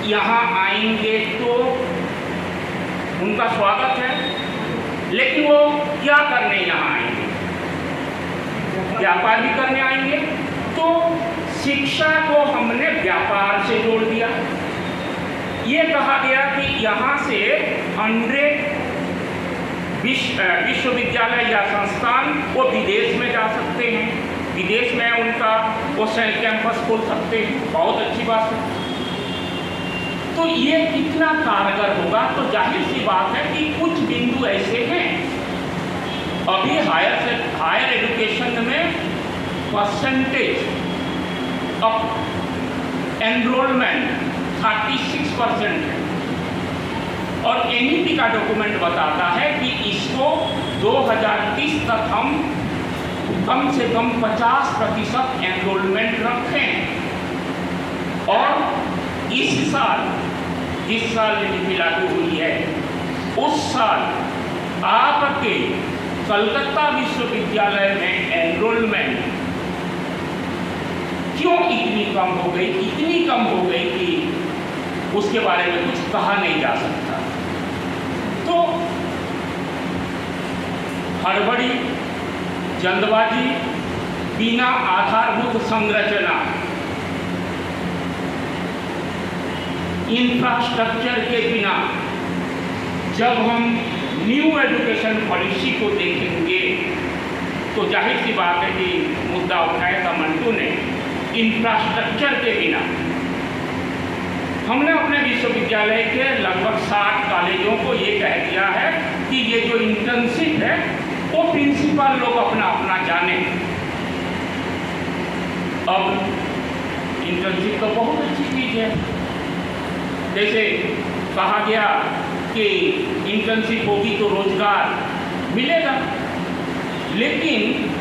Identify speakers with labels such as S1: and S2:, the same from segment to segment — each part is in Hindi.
S1: यहाँ आएंगे तो उनका स्वागत है, लेकिन वो क्या करने यहाँ आएंगे? व्यापार भी करने आएंगे। तो शिक्षा को हमने व्यापार से जोड़ दिया। ये कहा गया कि यहाँ से 100 विश्वविद्यालय या संस्थान वो विदेश में जा सकते हैं, विदेश में उनका वो सेल्फ कैंपस खोल सकते हैं। बहुत अच्छी बात है। तो ये कितना कारगर होगा? तो जाहिर सी बात है कि कुछ बिंदु ऐसे हैं, अभी हायर एजुकेशन में परसेंटेज ऑफ एनरोलमेंट 36% है, और एनईपी का डॉक्यूमेंट बताता है कि इसको 2030 तक हम कम से कम 50% एनरोलमेंट रखें। और इस साल, जिस साल नीति लागू हुई है, उस साल आपके कलकत्ता विश्वविद्यालय में एनरोलमेंट क्यों इतनी कम हो गई? इतनी कम हो गई कि उसके बारे में कुछ कहा नहीं जा सकता। तो हड़बड़ी, जल्दबाजी, बिना आधारभूत संरचना, इंफ्रास्ट्रक्चर के बिना जब हम न्यू एजुकेशन पॉलिसी को देखेंगे तो जाहिर सी बात है कि मुद्दा उठाया था मंटू ने, इंफ्रास्ट्रक्चर के बिना हमने अपने विश्वविद्यालय के लगभग 60 कॉलेजों को ये कह दिया है कि ये जो इंटर्नशिप है वो प्रिंसिपल लोग अपना अपना जाने। अब इंटर्नशिप तो बहुत अच्छी चीज़ है, जैसे कहा गया कि इंटर्नशिप होगी तो रोजगार मिलेगा, लेकिन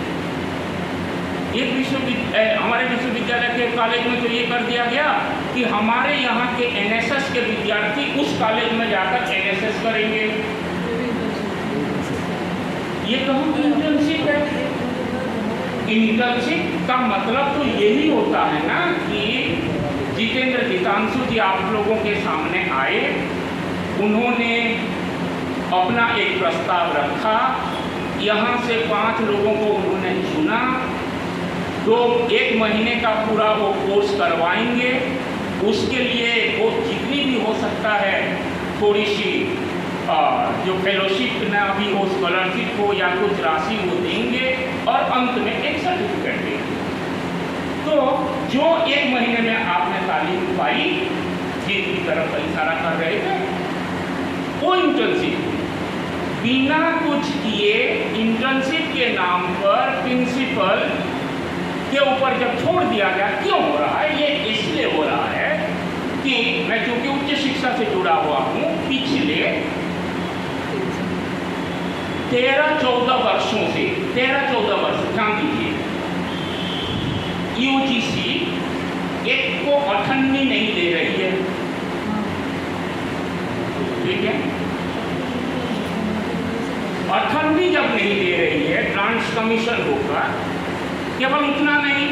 S1: हमारे विश्वविद्यालय के कॉलेज में तो ये कर दिया गया कि हमारे यहाँ के एनएसएस के विद्यार्थी उस कॉलेज में जाकर एनएसएस करेंगे। ये तो इंटर्नशिप है। इंटर्नशिप का मतलब तो यही होता है ना कि जितेंद्र गीतांशु जी आप लोगों के सामने आए, उन्होंने अपना एक प्रस्ताव रखा, यहाँ से 5 लोगों को उन्होंने चुना, जो 1 महीने का पूरा वो कोर्स करवाएंगे। उसके लिए वो जितनी भी हो सकता है थोड़ी सी जो फेलोशिप ना भी हो, स्कॉलरशिप हो या कुछ राशि वो देंगे और अंत में एक सर्टिफिकेट देंगे। तो जो 1 महीने में आपने तालीम पाई, जिनकी तरफ इशारा कर रहे थे, वो इंटर्नशिप बिना कुछ किए इंटर्नशिप के नाम पर प्रिंसिपल के ऊपर जब छोड़ दिया गया। क्यों हो रहा है? ये इसलिए हो रहा है कि मैं चूंकि उच्च शिक्षा से जुड़ा हुआ हूँ, पिछले 13-14 वर्षों से, 13-14 वर्ष ध्यान दीजिए, यूजीसी एक को अठन्नी नहीं दे रही है, ठीक है? अठन्नी जब नहीं दे रही है, ग्रांट्स कमीशन होगा। केवल इतना नहीं,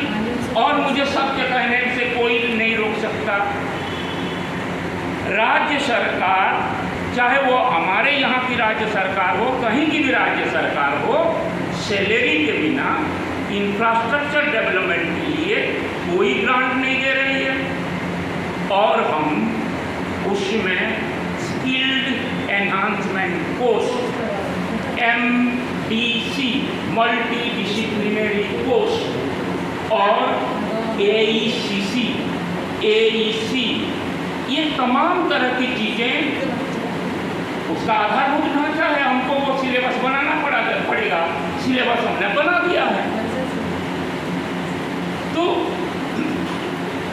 S1: और मुझे सबके कहने से कोई नहीं रोक सकता, राज्य सरकार, चाहे वो हमारे यहाँ की राज्य सरकार हो, कहीं की भी राज्य सरकार हो, सैलरी के बिना इंफ्रास्ट्रक्चर डेवलपमेंट के लिए कोई ग्रांट नहीं दे रही है। और हम उसमें skilled enhancement course, MDC multi disciplinary course, और AEC, ये तमाम तरह की चीज़ें, उसका आधारभूत ढांचा है, हमको वो सिलेबस बनाना पड़ेगा। सिलेबस हमने बना दिया है। तो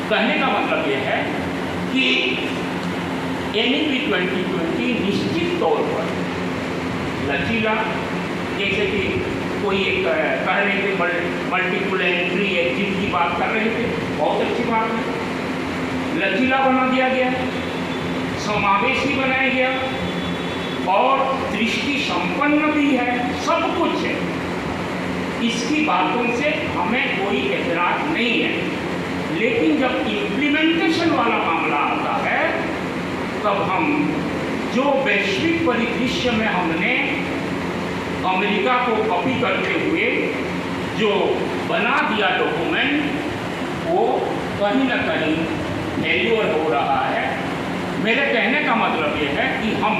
S1: कहने का मतलब ये है कि NEP 2020 निश्चित तौर पर लचीला, जैसे कि कोई एक कह रहे थे मल्टीपल एंट्री एग्जिट की बात कर रहे थे, बहुत अच्छी बात है। लचीला बना दिया गया, समावेशी बनाया गया और दृष्टि संपन्न भी है, सब कुछ है। इसकी बातों से हमें कोई एतराज नहीं है, लेकिन जब इम्प्लीमेंटेशन वाला मामला आता है तब हम जो वैश्विक परिदृश्य में हमने अमेरिका को कॉपी करते हुए जो बना दिया डॉक्यूमेंट, वो कहीं ना कहीं फेल्योर हो रहा है। मेरे कहने का मतलब ये है कि हम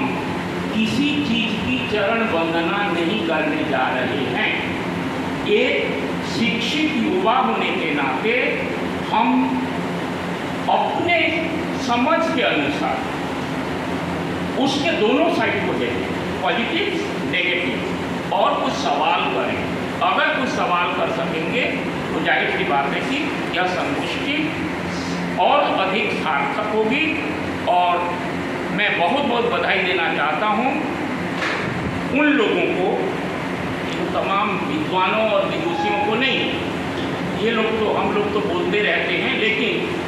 S1: किसी चीज़ की चरण वंदना नहीं करने जा रहे हैं। एक शिक्षित युवा होने के नाते हम अपने समझ के अनुसार उसके दोनों साइड को देखें, पॉजिटिव नेगेटिव, और कुछ सवाल करें। अगर कुछ सवाल कर सकेंगे तो जाहिर सी बात है कि यह संतुष्टि और अधिक सार्थक होगी। और मैं बहुत बहुत बधाई देना चाहता हूँ उन लोगों को, इन तमाम विद्वानों और विदुषियों को नहीं, ये लोग तो हम लोग तो बोलते रहते हैं, लेकिन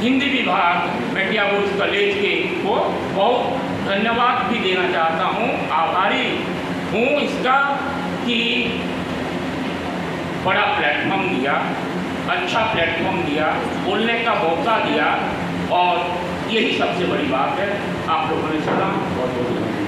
S1: हिंदी विभाग मेटियाबुरुज कॉलेज के को बहुत धन्यवाद भी देना चाहता हूँ, आभारी हूँ इसका कि बड़ा प्लेटफॉर्म दिया, अच्छा प्लेटफॉर्म दिया, बोलने का मौका दिया, और यही सबसे बड़ी बात है। आप लोगों ने सुना, बहुत बहुत धन्यवाद।